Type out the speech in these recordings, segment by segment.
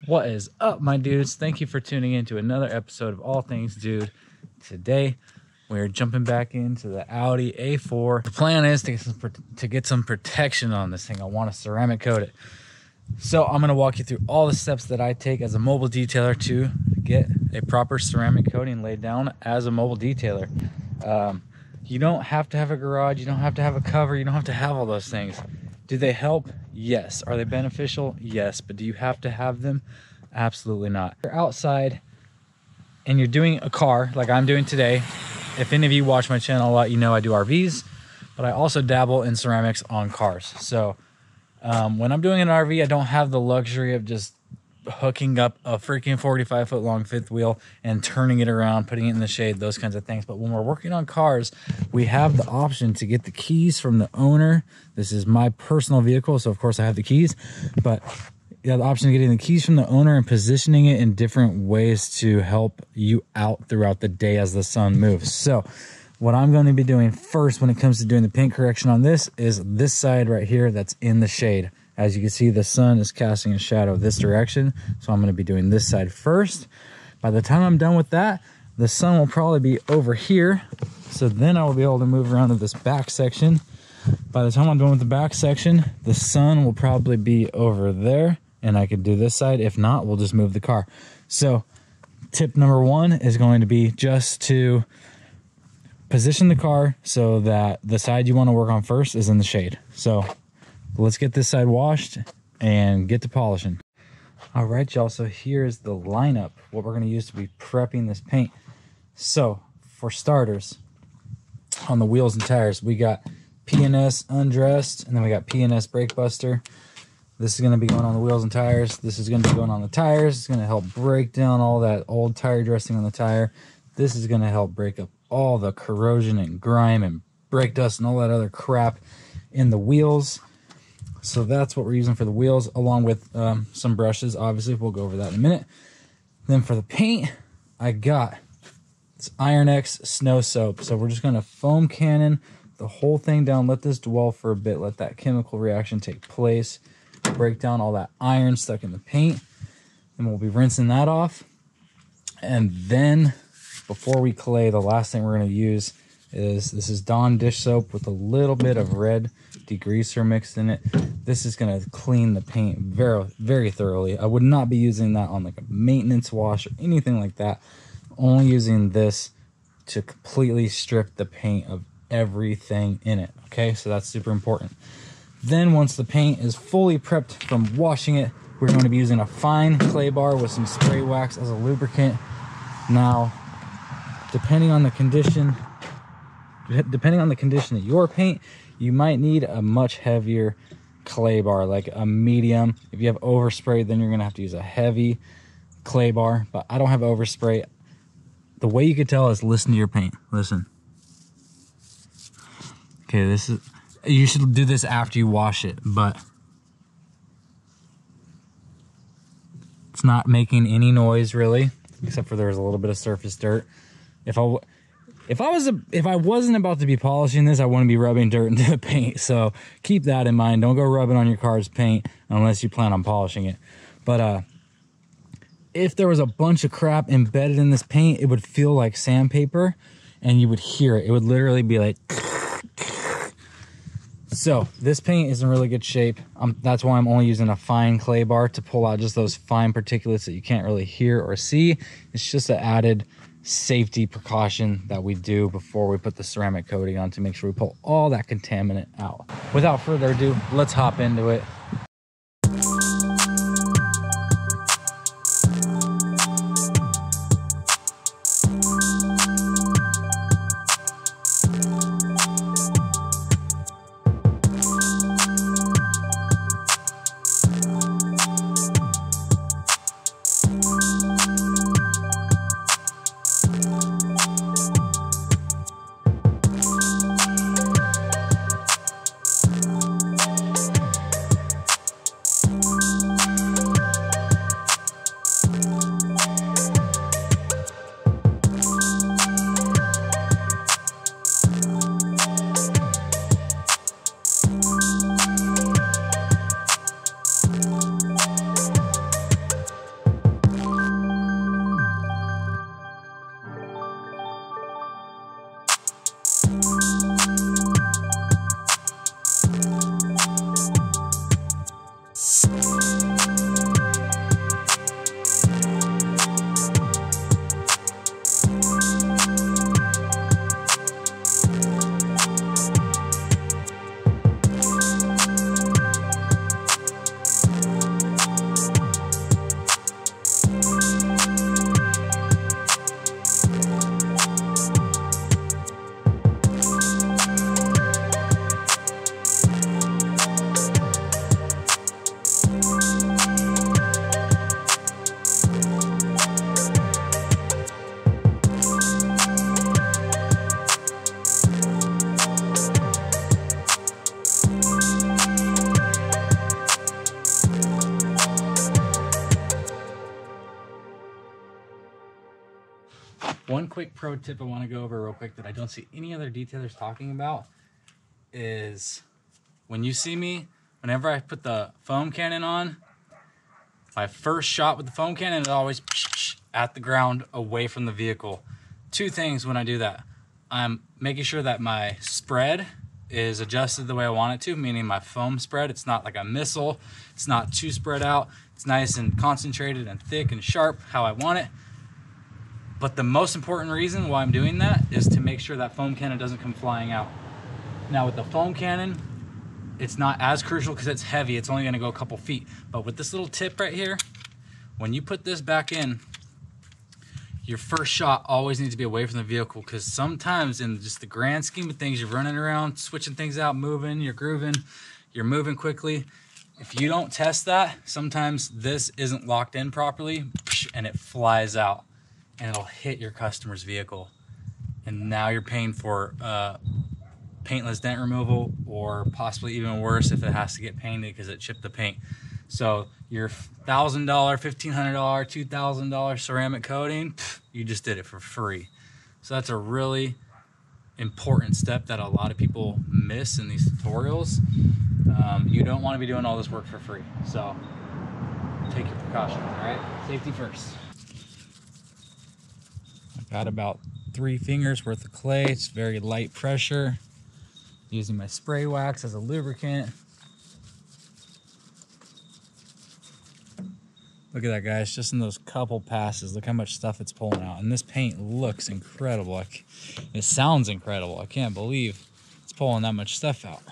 What is up, my dudes? Thank you for tuning in to another episode of All Things Dude. Today, we're jumping back into the Audi A4. The plan is to get some protection on this thing. I want to ceramic coat it. So I'm going to walk you through all the steps that I take as a mobile detailer to get a proper ceramic coating laid down as a mobile detailer. You don't have to have a garage. You don't have to have a cover. You don't have to have all those things. Do they help? Yes. Are they beneficial? Yes. But do you have to have them? Absolutely not. If you're outside and you're doing a car like I'm doing today. If any of you watch my channel a lot, you know I do RVs, but I also dabble in ceramics on cars. So when I'm doing an RV, I don't have the luxury of just hooking up a freaking 45-foot long fifth wheel and turning it around, putting it in the shade, those kinds of things. But when we're working on cars, we have the option to get the keys from the owner. This is my personal vehicle, so of course I have the keys, but you have the option of getting the keys from the owner and positioning it in different ways to help you out throughout the day as the sun moves. So what I'm going to be doing first when it comes to doing the paint correction on this is this side right here that's in the shade. As you can see, the sun is casting a shadow this direction, so I'm going to be doing this side first. By the time I'm done with that, the sun will probably be over here, so then I will be able to move around to this back section. By the time I'm done with the back section, the sun will probably be over there, and I can do this side. If not, we'll just move the car. So tip number one is going to be just to position the car so that the side you want to work on first is in the shade. So let's get this side washed and get to polishing. All right, y'all, so here's the lineup, what we're going to use to be prepping this paint. So for starters, on the wheels and tires, we got P&S Undressed, and then we got P&S Brake Buster. This is going to be going on the wheels and tires. This is going to be going on the tires. It's going to help break down all that old tire dressing on the tire. This is going to help break up all the corrosion and grime and brake dust and all that other crap in the wheels. So that's what we're using for the wheels, along with some brushes. Obviously, we'll go over that in a minute. Then for the paint, I got this Iron X Snow Soap. So we're just going to foam cannon the whole thing down, let this dwell for a bit, let that chemical reaction take place, break down all that iron stuck in the paint. Then we'll be rinsing that off. And then before we clay, the last thing we're going to use is this is Dawn dish soap with a little bit of red degreaser mixed in it. This is going to clean the paint very, very thoroughly. I would not be using that on like a maintenance wash or anything like that. Only using this to completely strip the paint of everything in it. Okay, so that's super important. Then once the paint is fully prepped from washing it, we're going to be using a fine clay bar with some spray wax as a lubricant. Now, depending on the condition of your paint, you might need a much heavier clay bar, like a medium. If you have overspray, then you're gonna have to use a heavy clay bar, but I don't have overspray. The way you can tell is listen to your paint. Listen. Okay, you should do this after you wash it, but it's not making any noise really, except for there's a little bit of surface dirt. If I wasn't about to be polishing this, I wouldn't be rubbing dirt into the paint. So keep that in mind. Don't go rubbing on your car's paint unless you plan on polishing it. But if there was a bunch of crap embedded in this paint, it would feel like sandpaper, and you would hear it. It would literally be like. So this paint is in really good shape. That's why I'm only using a fine clay bar to pull out just those fine particulates that you can't really hear or see. It's just an added safety precaution that we do before we put the ceramic coating on to make sure we pull all that contaminant out. Without further ado, let's hop into it. One quick pro tip I want to go over real quick that I don't see any other detailers talking about is when you see me, whenever I put the foam cannon on, my first shot with the foam cannon is always at the ground away from the vehicle. Two things when I do that. I'm making sure that my spread is adjusted the way I want it to, meaning my foam spread, it's not like a missile, it's not too spread out, it's nice and concentrated and thick and sharp how I want it. But the most important reason why I'm doing that is to make sure that foam cannon doesn't come flying out. Now with the foam cannon, it's not as crucial because it's heavy, it's only gonna go a couple feet. But with this little tip right here, when you put this back in, your first shot always needs to be away from the vehicle, because sometimes in just the grand scheme of things, you're running around, switching things out, moving, you're grooving, you're moving quickly. If you don't test that, sometimes this isn't locked in properly and it flies out and it'll hit your customer's vehicle. And now you're paying for paintless dent removal, or possibly even worse if it has to get painted because it chipped the paint. So your $1,000, $1,500, $2,000 ceramic coating, you just did it for free. So that's a really important step that a lot of people miss in these tutorials. You don't want to be doing all this work for free. So take your precautions, all right? Safety first. I've got about 3 fingers worth of clay. It's very light pressure. Using my spray wax as a lubricant. Look at that, guys. Just in those couple passes, look how much stuff it's pulling out. And this paint looks incredible. It sounds incredible. I can't believe it's pulling that much stuff out.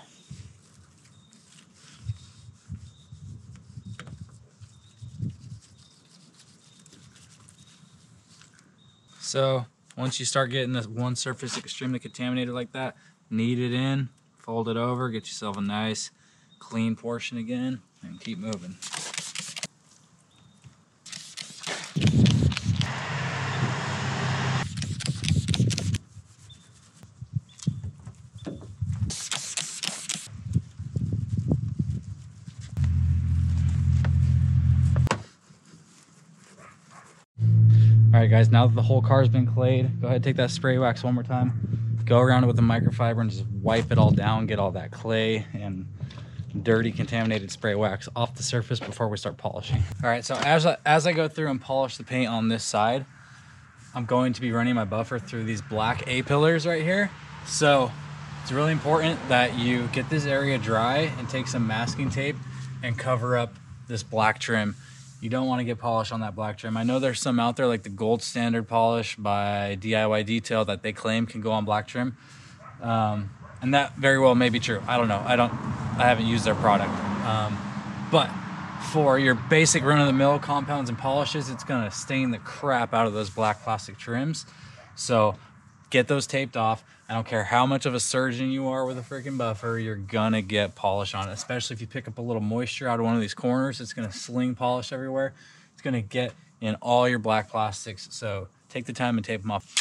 So once you start getting this one surface extremely contaminated like that, knead it in, fold it over, get yourself a nice clean portion again, and keep moving. All right, guys, now that the whole car's been clayed, go ahead and take that spray wax one more time. Go around it with a microfiber and just wipe it all down, get all that clay and dirty, contaminated spray wax off the surface before we start polishing. All right, so as I go through and polish the paint on this side, I'm going to be running my buffer through these black A-pillars right here. So it's really important that you get this area dry and take some masking tape and cover up this black trim. You don't want to get polish on that black trim. I know there's some out there like the gold standard polish by DIY Detail that they claim can go on black trim. And that very well may be true. I don't know. I haven't used their product. But for your basic run-of-the-mill compounds and polishes, it's gonna stain the crap out of those black plastic trims. So get those taped off. I don't care how much of a surgeon you are with a freaking buffer, you're gonna get polish on it, especially if you pick up a little moisture out of one of these corners. It's gonna sling polish everywhere. It's gonna get in all your black plastics. So take the time and tape them off.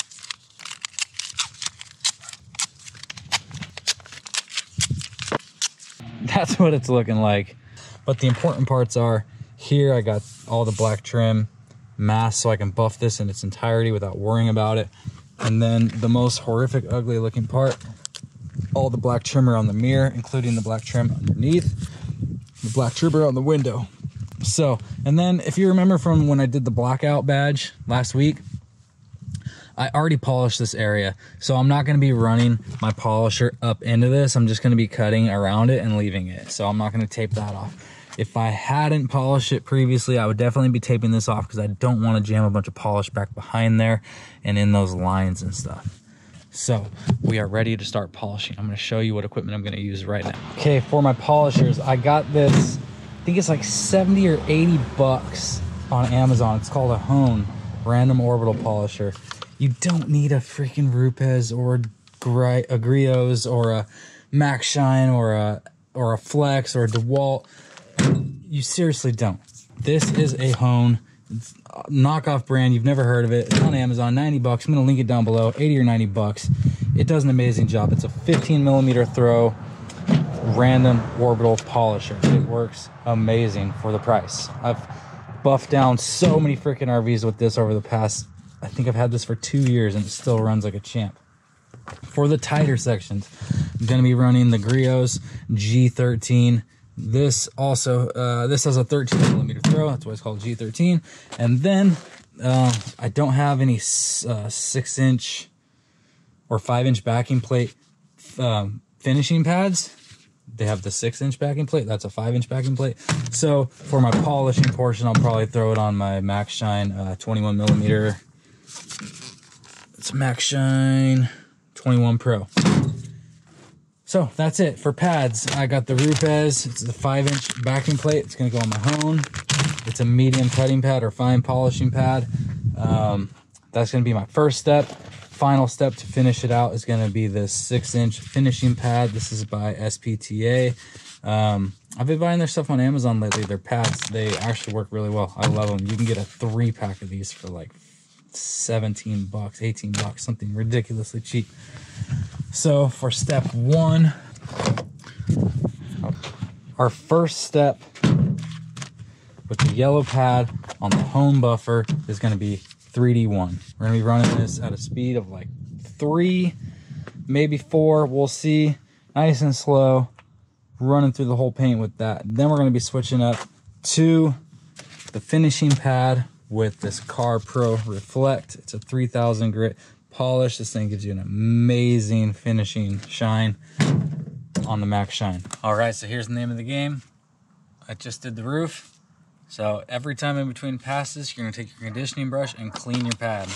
That's what it's looking like. But the important parts are here. I got all the black trim masked so I can buff this in its entirety without worrying about it. And then the most horrific, ugly looking part, all the black trimmer on the mirror, including the black trim underneath, the black trimmer on the window. So, and then if you remember from when I did the blackout badge last week, I already polished this area. So I'm not gonna be running my polisher up into this. I'm just gonna be cutting around it and leaving it. So I'm not gonna tape that off. If I hadn't polished it previously, I would definitely be taping this off because I don't want to jam a bunch of polish back behind there and in those lines and stuff. So we are ready to start polishing. I'm going to show you what equipment I'm going to use right now. Okay, for my polishers, I got this, I think it's like 70 or 80 bucks on Amazon. It's called a Hone Random Orbital Polisher. You don't need a freaking Rupes or a Griot's or a Max Shine or a Flex or a DeWalt. You seriously don't. This is a Hone knockoff brand. You've never heard of it. It's on Amazon, 90 bucks. I'm gonna link it down below, 80 or 90 bucks. It does an amazing job. It's a 15mm throw random orbital polisher. It works amazing for the price. I've buffed down so many freaking RVs with this over the past I think I've had this for 2 years and it still runs like a champ. For the tighter sections, I'm going to be running the Griot's G13. This also, this has a 13 millimeter throw. That's why it's called G13. And then I don't have any 6-inch or 5-inch backing plate finishing pads. They have the 6-inch backing plate. That's a 5-inch backing plate. So for my polishing portion, I'll probably throw it on my Max Shine 21 millimeter. It's Max Shine 21 Pro. So that's it for pads. I got the Rupes. It's the 5-inch backing plate. It's going to go on my Hone. It's a medium cutting pad or fine polishing pad. That's going to be my first step. Final step to finish it out is going to be this 6-inch finishing pad. This is by SPTA. I've been buying their stuff on Amazon lately. Their pads, they actually work really well. I love them. You can get a 3-pack of these for like 17 bucks, 18 bucks, something ridiculously cheap. So for step 1, our first step with the yellow pad on the Hone buffer is going to be 3D1. We're going to be running this at a speed of like 3, maybe 4. We'll see. Nice and slow, running through the whole paint with that. Then we're going to be switching up to the finishing pad with this Car Pro Reflect. It's a 3000 grit polish. This thing gives you an amazing finishing shine on the Max Shine. All right, so here's the name of the game. I just did the roof. So every time in between passes, you're gonna take your conditioning brush and clean your pad.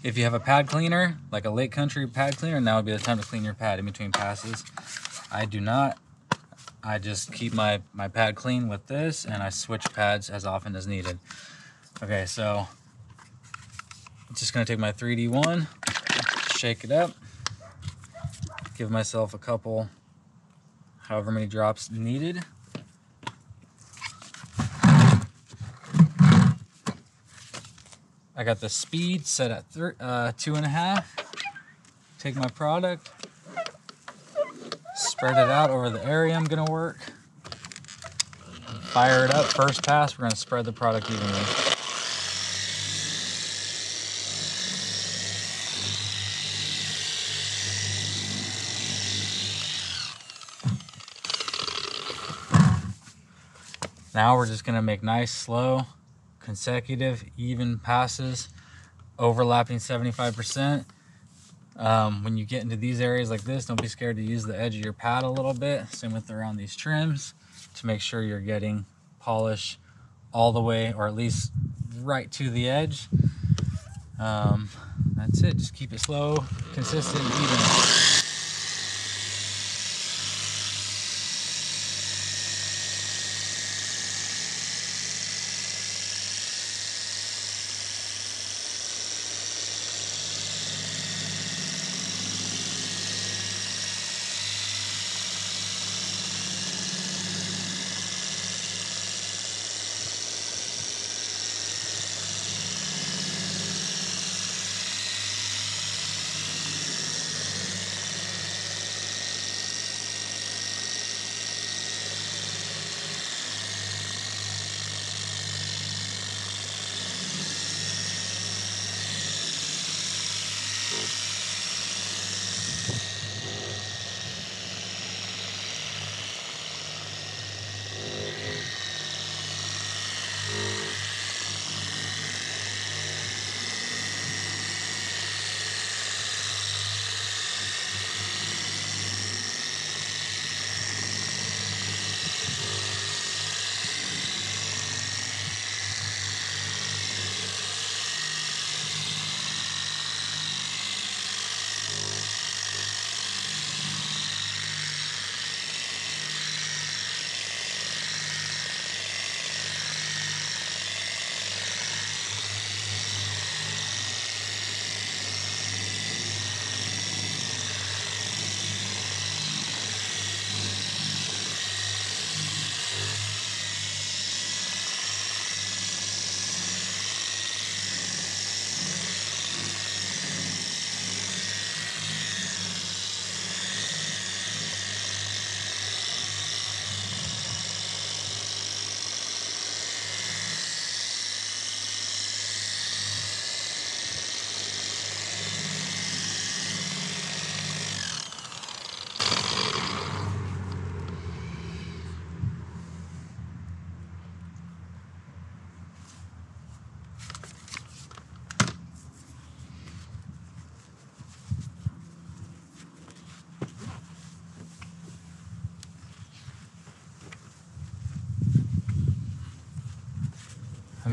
If you have a pad cleaner, like a Lake Country pad cleaner, now would be the time to clean your pad in between passes. I do not. I just keep my pad clean with this, and I switch pads as often as needed. Okay, so I'm just gonna take my 3D1, shake it up, give myself a couple, however many drops needed. I got the speed set at 2.5. Take my product, spread it out over the area I'm gonna work. Fire it up, first pass, we're gonna spread the product evenly. Now we're just gonna make nice, slow, consecutive, even passes, overlapping 75%. When you get into these areas like this, don't be scared to use the edge of your pad a little bit. Same with around these trims to make sure you're getting polish all the way, or at least right to the edge. That's it. Just keep it slow, consistent, even.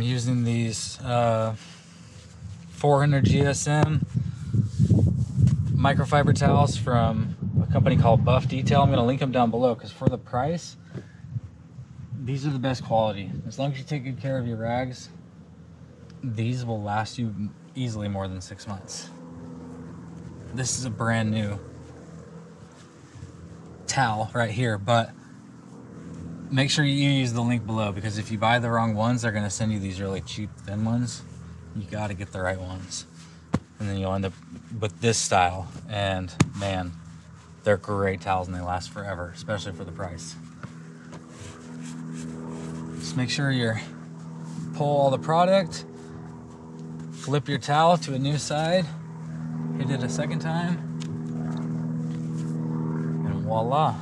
using these 400 GSM microfiber towels from a company called Buff Detail. I'm going to link them down below because for the price, these are the best quality. As long as you take good care of your rags, these will last you easily more than 6 months. This is a brand new towel right here, but make sure you use the link below, because if you buy the wrong ones, they're going to send you these really cheap thin ones. You got to get the right ones, and then you'll end up with this style. And man, they're great towels and they last forever, especially for the price. Just make sure you pull all the product, flip your towel to a new side, hit it a second time, and voila.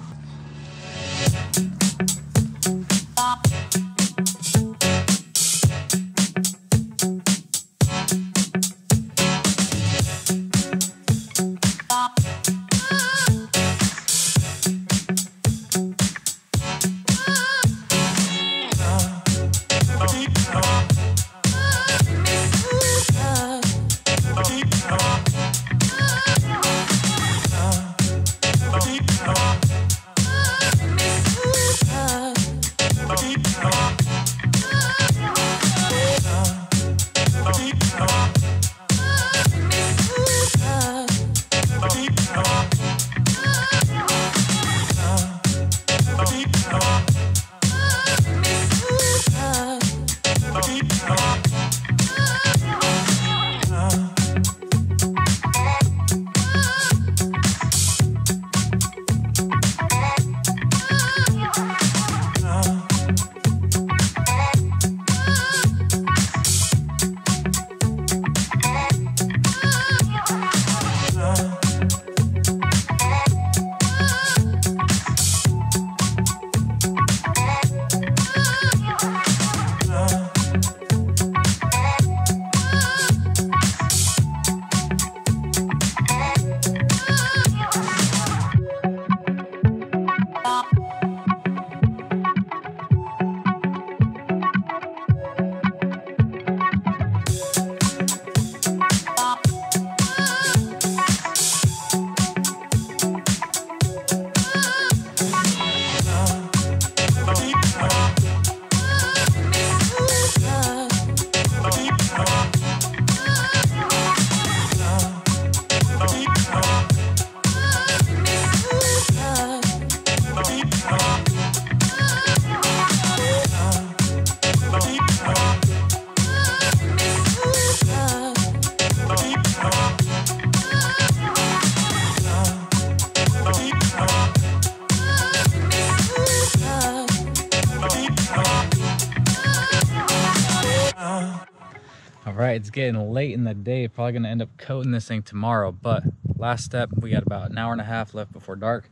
Alright, it's getting late in the day. Probably going to end up coating this thing tomorrow. But last step, we got about an hour and a half left before dark.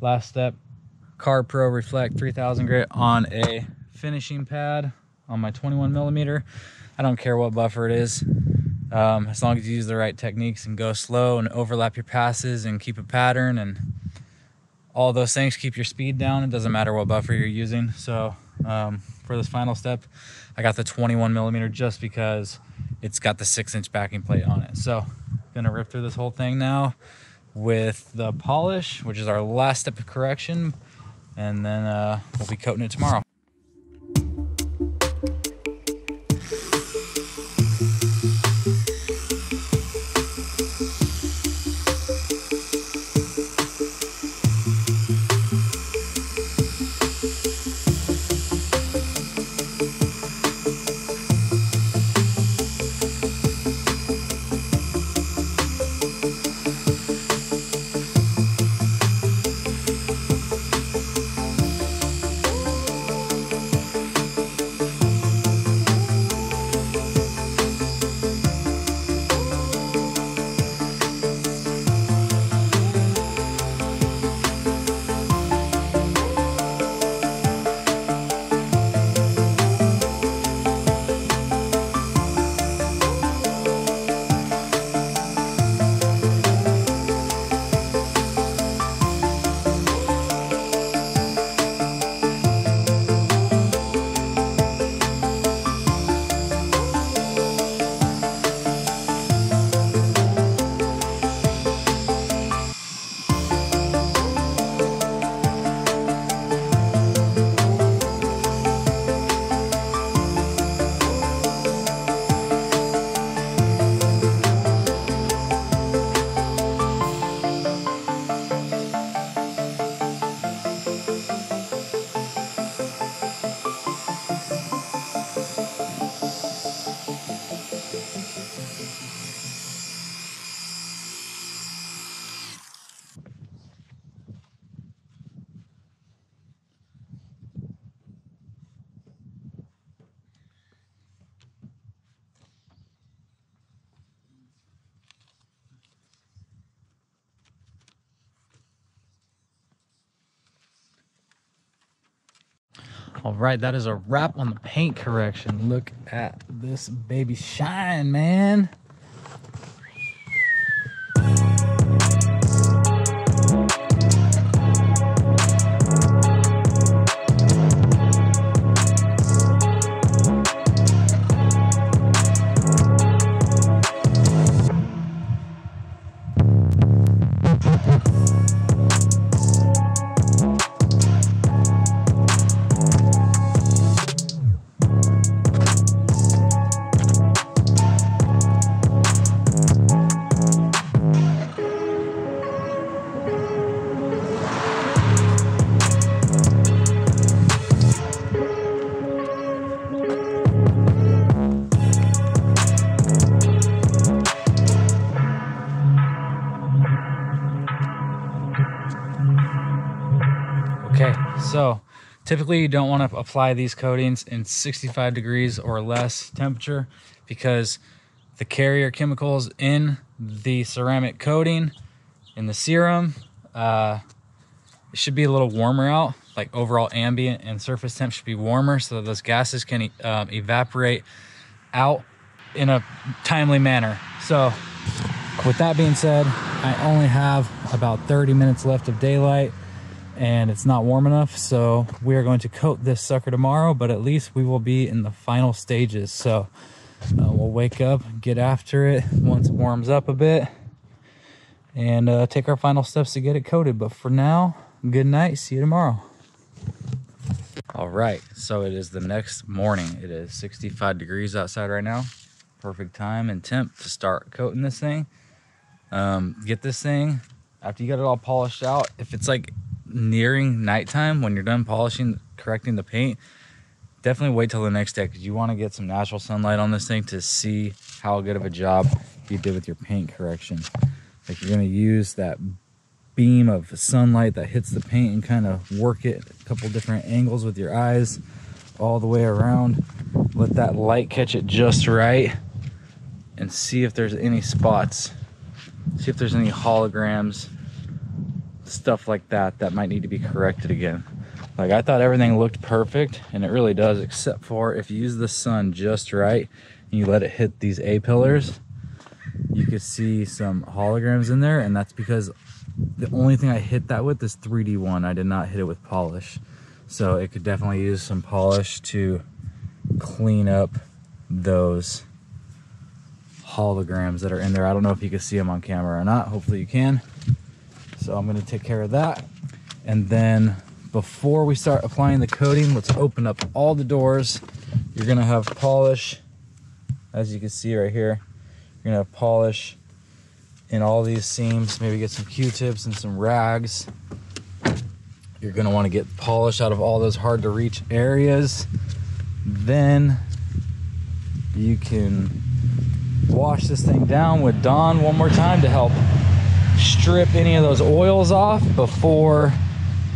Last step, Carb Pro Reflect 3000 grit on a finishing pad on my 21mm. I don't care what buffer it is. As long as you use the right techniques and go slow and overlap your passes and keep a pattern and all those things, keep your speed down. It doesn't matter what buffer you're using. So for this final step, I got the 21mm just because it's got the 6-inch backing plate on it. So gonna rip through this whole thing now with the polish, which is our last step of correction, and then we'll be coating it tomorrow. All right, that is a wrap on the paint correction. Look at this baby shine, man. Okay, so typically you don't want to apply these coatings in 65 degrees or less temperature because the carrier chemicals in the ceramic coating, in the serum, it should be a little warmer out, like overall ambient and surface temp should be warmer so that those gases can evaporate out in a timely manner. So with that being said, I only have about 30 minutes left of daylight and it's not warm enough, so we are going to coat this sucker tomorrow, but at least we will be in the final stages. So we'll wake up, get after it once it warms up a bit, and take our final steps to get it coated. But for now, good night, see you tomorrow. All right, so it is the next morning. It is 65 degrees outside right now. Perfect time and temp to start coating this thing. Get this thing, after you get it all polished out, if it's like nearing nighttime when you're done polishing, correcting the paint, definitely wait till the next day because you want to get some natural sunlight on this thing to see how good of a job you did with your paint correction. Like, you're going to use that beam of sunlight that hits the paint and kind of work it a couple different angles with your eyes all the way around. Let that light catch it just right and see if there's any spots, see if there's any holograms, stuff like that that might need to be corrected again. Like, I thought everything looked perfect, and it really does, except for if you use the sun just right and you let it hit these A-pillars, you could see some holograms in there, and that's because the only thing I hit that with is 3D1. I did not hit it with polish. So it could definitely use some polish to clean up those holograms that are in there. I don't know if you can see them on camera or not. Hopefully you can. So I'm going to take care of that. And then before we start applying the coating, let's open up all the doors. You're going to have polish, as you can see right here. You're going to have polish in all these seams. Maybe get some Q-tips and some rags. You're going to want to get polish out of all those hard to reach areas. Then you can wash this thing down with Dawn one more time to help strip any of those oils off before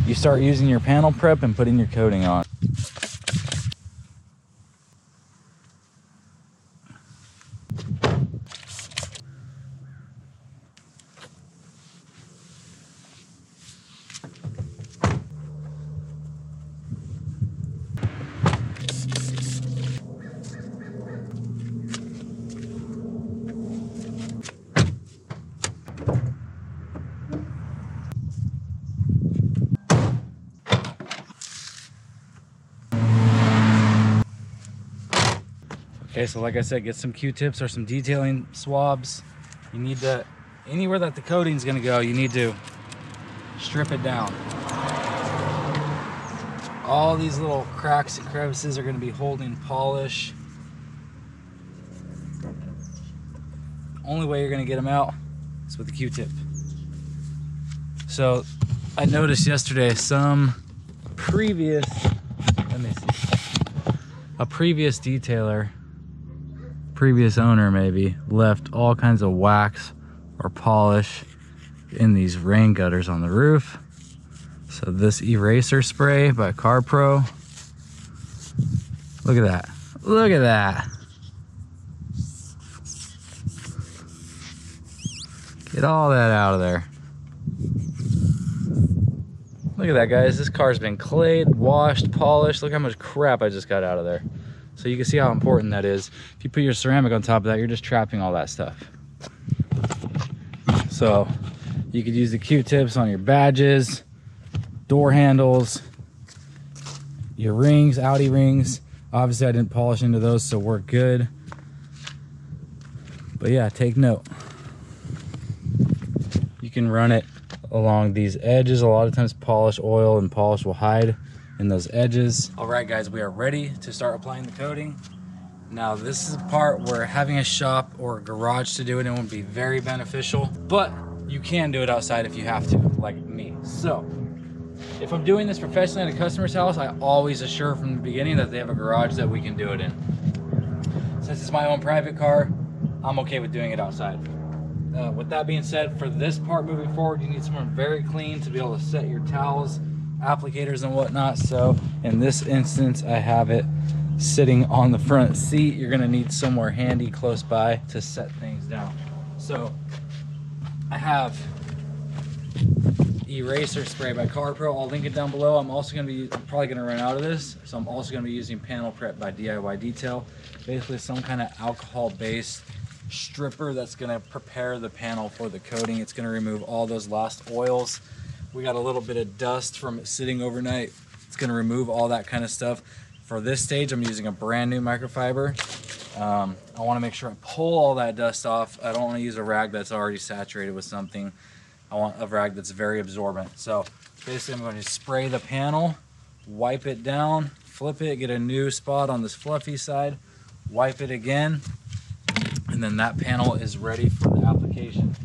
you start using your panel prep and putting your coating on. Okay, so like I said, get some Q-tips or some detailing swabs. You need to, anywhere that the coating's gonna go, you need to strip it down. All these little cracks and crevices are gonna be holding polish. Only way you're gonna get them out is with the Q-tip. So I noticed yesterday some previous, let me see, a previous detailer, previous owner maybe, left all kinds of wax or polish in these rain gutters on the roof. So this eraser spray by CarPro, look at that, look at that. Get all that out of there. Look at that, guys. This car's been clayed, washed, polished. Look how much crap I just got out of there. So you can see how important that is. If you put your ceramic on top of that, you're just trapping all that stuff. So you could use the Q-tips on your badges, door handles, your rings, Audi rings. Obviously I didn't polish into those, so we're good. But yeah, take note. You can run it along these edges. A lot of times polish oil and polish will hide in those edges. All right, guys, we are ready to start applying the coating. Now, this is a part where having a shop or a garage to do it in would be very beneficial, but you can do it outside if you have to, like me. So, if I'm doing this professionally at a customer's house, I always assure from the beginning that they have a garage that we can do it in. Since it's my own private car, I'm okay with doing it outside. With that being said, for this part moving forward, you need someone very clean to be able to set your towels, applicators, and whatnot. So in this instance, I have it sitting on the front seat. You're gonna need somewhere handy close by to set things down. So I have eraser spray by CarPro. I'll link it down below. I'm probably gonna run out of this, so I'm also gonna be using Panel Prep by DIY Detail. Basically some kind of alcohol-based stripper that's gonna prepare the panel for the coating. It's gonna remove all those lost oils. We got a little bit of dust from it sitting overnight. It's gonna remove all that kind of stuff. For this stage, I'm using a brand new microfiber. I wanna make sure I pull all that dust off. I don't wanna use a rag that's already saturated with something. I want a rag that's very absorbent. So basically I'm going to spray the panel, wipe it down, flip it, get a new spot on this fluffy side, wipe it again, and then that panel is ready for the application.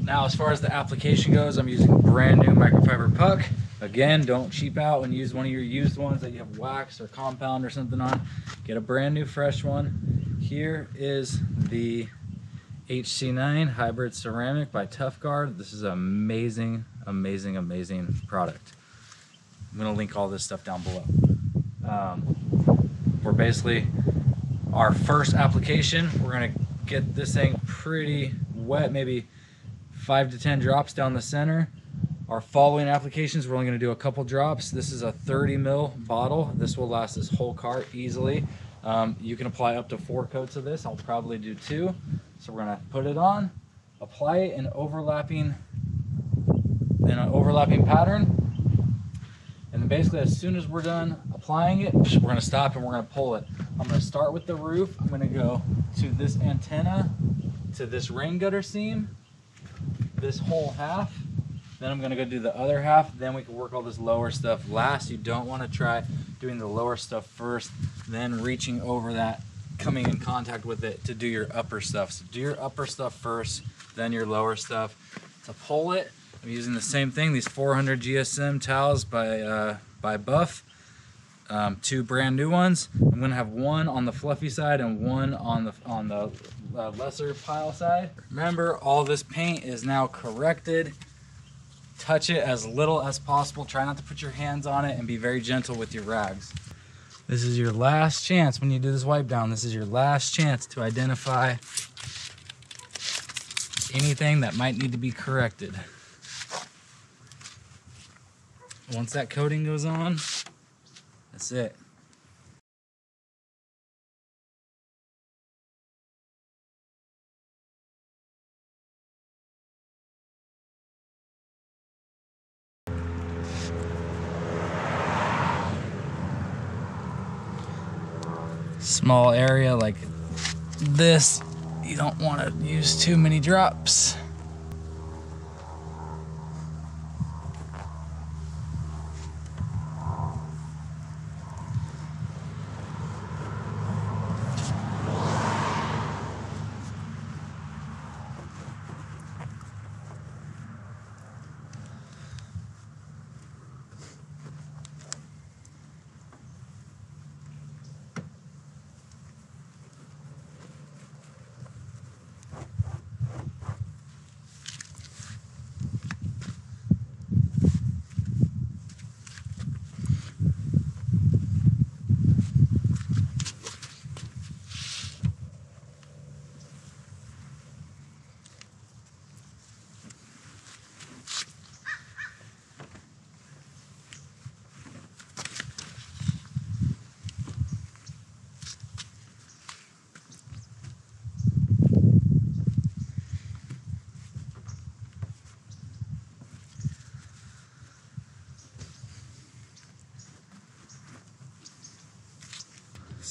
Now, as far as the application goes, I'm using a brand new microfiber puck. Again, don't cheap out and use one of your used ones that you have wax or compound or something on. Get a brand new fresh one. Here is the HC9 Hybrid Ceramic by ToughGuard. This is an amazing, amazing, amazing product. I'm gonna link all this stuff down below. We're basically, our first application, we're gonna get this thing pretty wet, maybe 5 to 10 drops down the center. Our following applications, we're only gonna do a couple drops. This is a 30 ml bottle. This will last this whole cart easily. You can apply up to 4 coats of this. I'll probably do 2. So we're gonna put it on, apply it in an overlapping pattern. And then basically as soon as we're done applying it, we're gonna stop and we're gonna pull it. I'm gonna start with the roof. I'm gonna go to this antenna, to this rain gutter seam, this whole half. Then I'm gonna go do the other half. Then we can work all this lower stuff last. You don't wanna try doing the lower stuff first, then reaching over that, coming in contact with it to do your upper stuff. So do your upper stuff first, then your lower stuff. To pull it, I'm using the same thing, these 400 GSM towels by Buff. 2 brand new ones. I'm gonna have one on the fluffy side and one on the lesser pile side. Remember, all this paint is now corrected. Touch it as little as possible. Try not to put your hands on it and be very gentle with your rags. This is your last chance when you do this wipe down. This is your last chance to identify anything that might need to be corrected. Once that coating goes on, that's it. Small area like this, you don't want to use too many drops.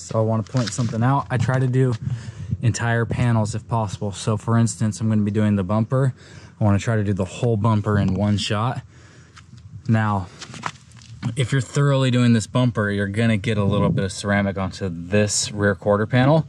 So I want to point something out. I try to do entire panels if possible. So for instance, I'm going to be doing the bumper. I want to try to do the whole bumper in one shot. Now, if you're thoroughly doing this bumper, you're going to get a little bit of ceramic onto this rear quarter panel.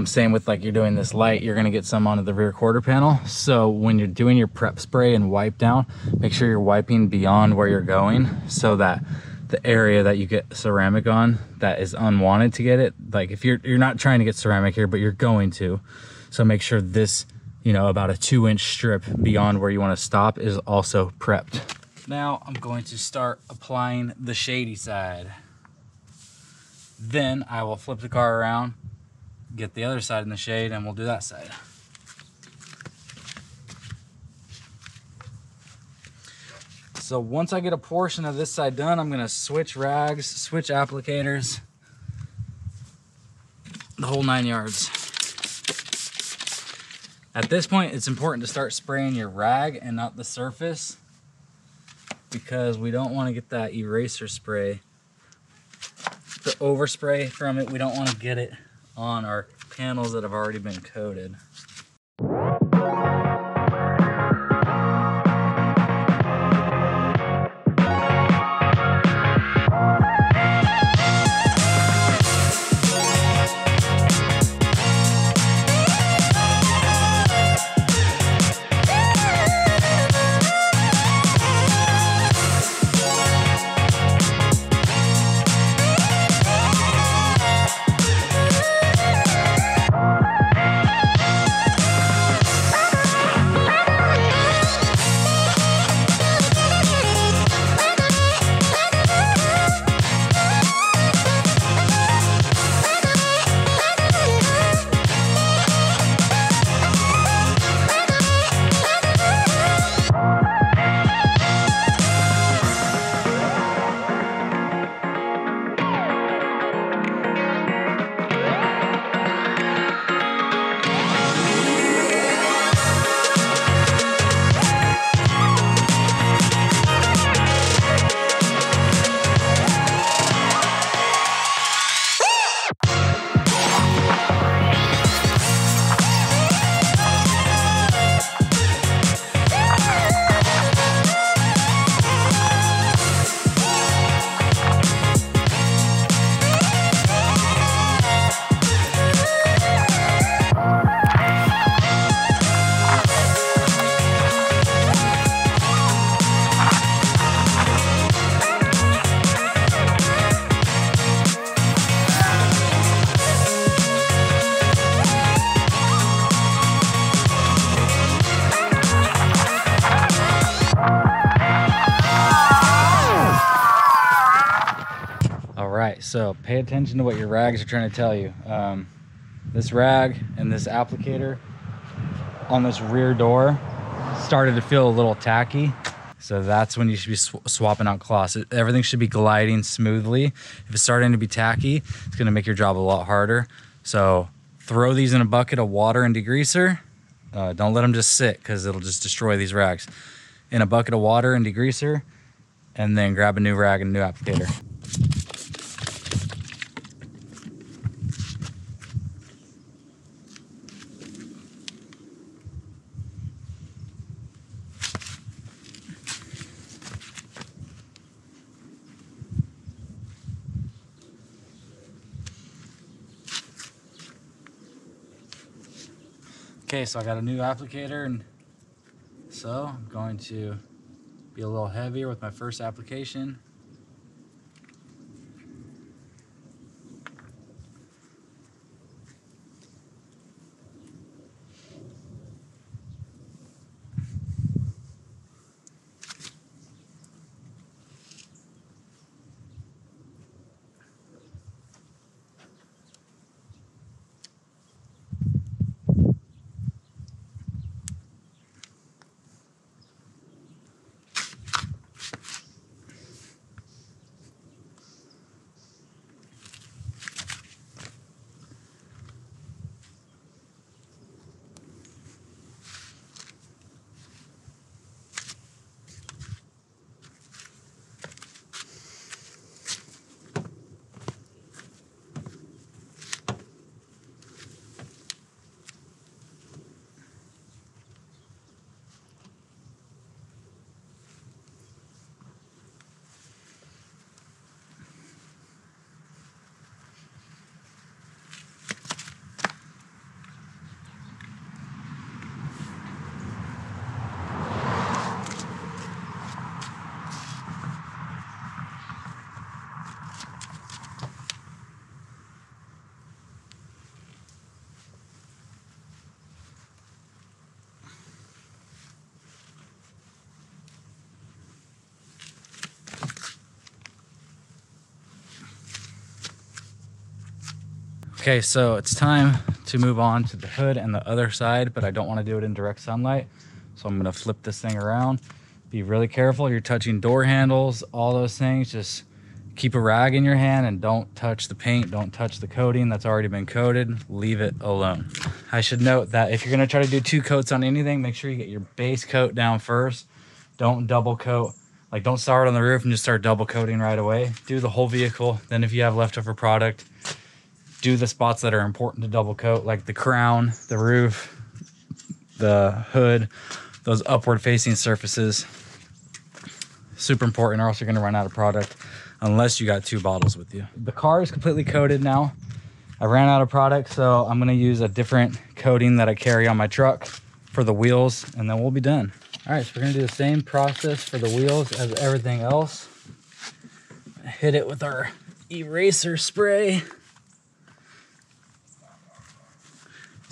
Same with like you're doing this light, you're gonna get some onto the rear quarter panel. So when you're doing your prep spray and wipe down, make sure you're wiping beyond where you're going so that the area that you get ceramic on that is unwanted to get it. Like if you're not trying to get ceramic here, but you're going to. So make sure this, you know, about a 2-inch strip beyond where you wanna stop is also prepped. Now I'm going to start applying the shady side. Then I will flip the car around, get the other side in the shade, and we'll do that side. So once I get a portion of this side done, I'm gonna switch rags, switch applicators, the whole 9 yards. At this point, it's important to start spraying your rag and not the surface, because we don't want to get that eraser spray, the overspray from it. We don't want to get it on our panels that have already been coated. So pay attention to what your rags are trying to tell you. This rag and this applicator on this rear door started to feel a little tacky. So that's when you should be swapping out cloths. Everything should be gliding smoothly. If it's starting to be tacky, it's gonna make your job a lot harder. So throw these in a bucket of water and degreaser. Don't let them just sit, because it'll just destroy these rags. In a bucket of water and degreaser, and then grab a new rag and a new applicator. Okay, so I got a new applicator, and so I'm going to be a little heavier with my first application. Okay, so it's time to move on to the hood and the other side, but I don't want to do it in direct sunlight. So I'm gonna flip this thing around. Be really careful. You're touching door handles, all those things. Just keep a rag in your hand and don't touch the paint. Don't touch the coating that's already been coated. Leave it alone. I should note that if you're gonna try to do 2 coats on anything, make sure you get your base coat down first. Don't double coat. Like, don't start on the roof and just start double coating right away. Do the whole vehicle. Then if you have leftover product, do the spots that are important to double coat, like the crown, the roof, the hood, those upward facing surfaces. Super important, or else you're gonna run out of product unless you got 2 bottles with you. The car is completely coated now. I ran out of product, so I'm gonna use a different coating that I carry on my truck for the wheels, and then we'll be done. All right, so we're gonna do the same process for the wheels as everything else. Hit it with our eraser spray.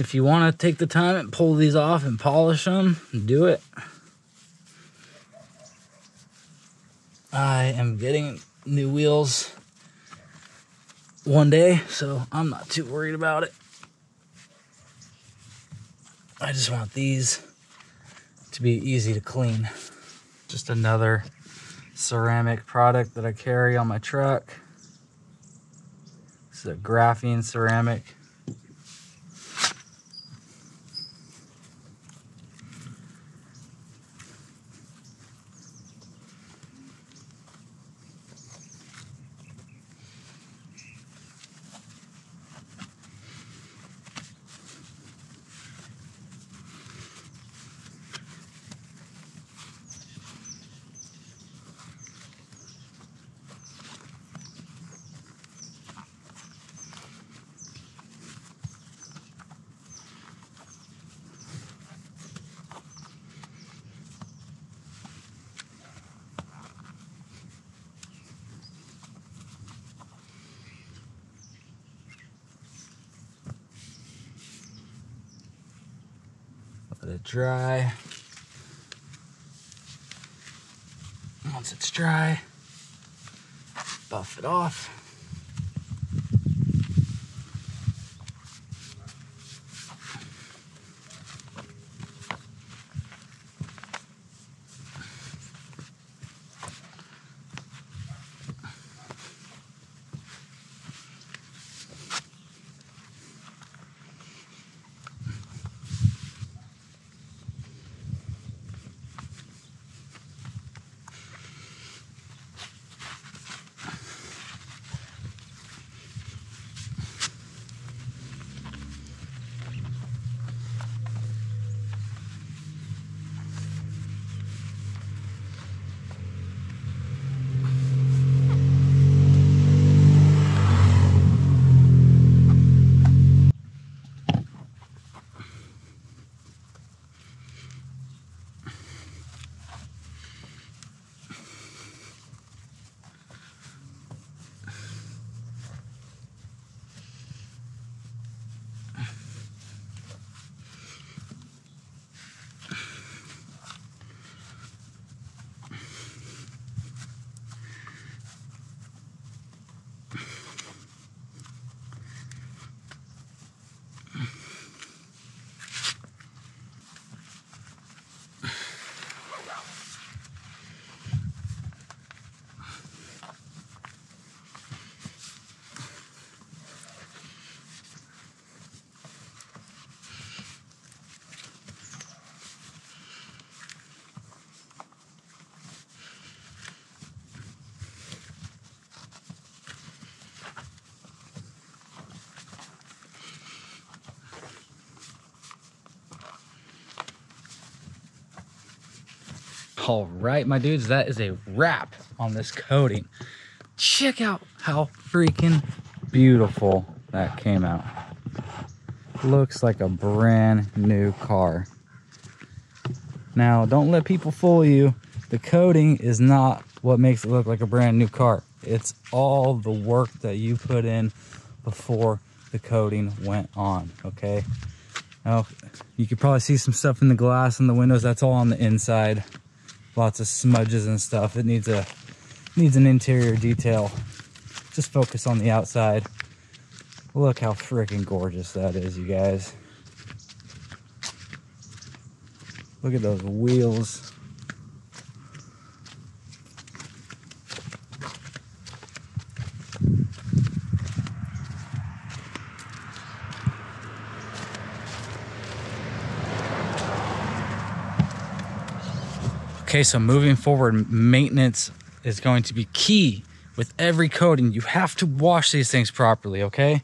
If you want to take the time and pull these off and polish them, do it. I am getting new wheels one day, so I'm not too worried about it. I just want these to be easy to clean. Just another ceramic product that I carry on my truck. This is a graphene ceramic. Let it dry. Once it's dry, buff it off. All right, my dudes, that is a wrap on this coating. Check out how freaking beautiful that came out. Looks like a brand new car. Now, don't let people fool you. The coating is not what makes it look like a brand new car. It's all the work that you put in before the coating went on, okay? Now, you could probably see some stuff in the glass and the windows. That's all on the inside. Lots of smudges and stuff. It needs an interior detail. Just focus on the outside. Look how freaking gorgeous that is, you guys. Look at those wheels. Okay, so moving forward, maintenance is going to be key with every coating. You have to wash these things properly, okay?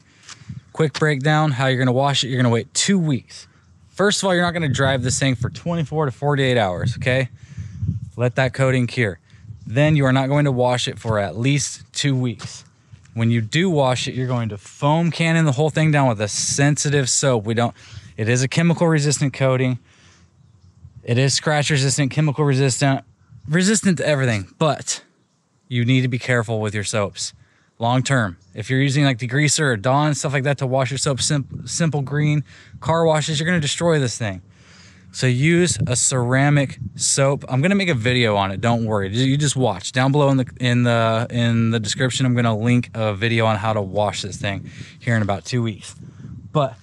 Quick breakdown, how you're gonna wash it. You're gonna wait 2 weeks. First of all, you're not gonna drive this thing for 24 to 48 hours, okay? Let that coating cure. Then you are not going to wash it for at least 2 weeks. When you do wash it, you're going to foam cannon the whole thing down with a sensitive soap. It is a chemical resistant coating. It is scratch resistant, chemical resistant to everything, but you need to be careful with your soaps long term. If you're using like degreaser or Dawn, stuff like that to wash your soap, simple green car washes, you're gonna destroy this thing. So use a ceramic soap. I'm gonna make a video on it, don't worry. You just watch. Down below in the description, I'm gonna link a video on how to wash this thing here in about 2 weeks. But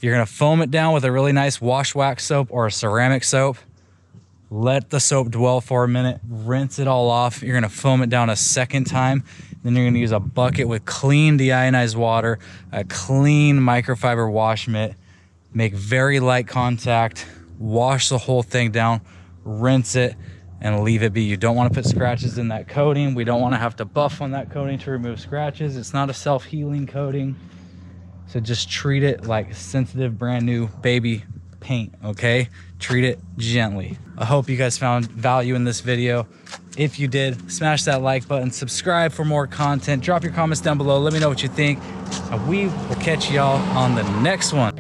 you're gonna foam it down with a really nice wash wax soap or a ceramic soap. Let the soap dwell for a minute, rinse it all off. You're gonna foam it down a second time. Then you're gonna use a bucket with clean deionized water, a clean microfiber wash mitt, make very light contact, wash the whole thing down, rinse it, and leave it be. You don't wanna put scratches in that coating. We don't wanna have to buff on that coating to remove scratches. It's not a self-healing coating. So just treat it like sensitive, brand new baby paint, okay? Treat it gently. I hope you guys found value in this video. If you did, smash that like button, subscribe for more content, drop your comments down below, let me know what you think, and we will catch y'all on the next one.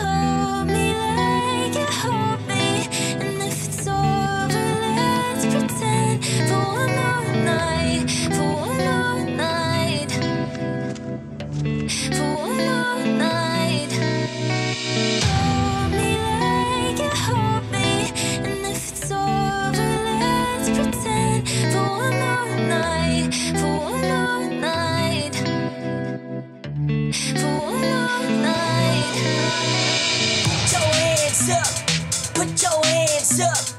Put your hands up.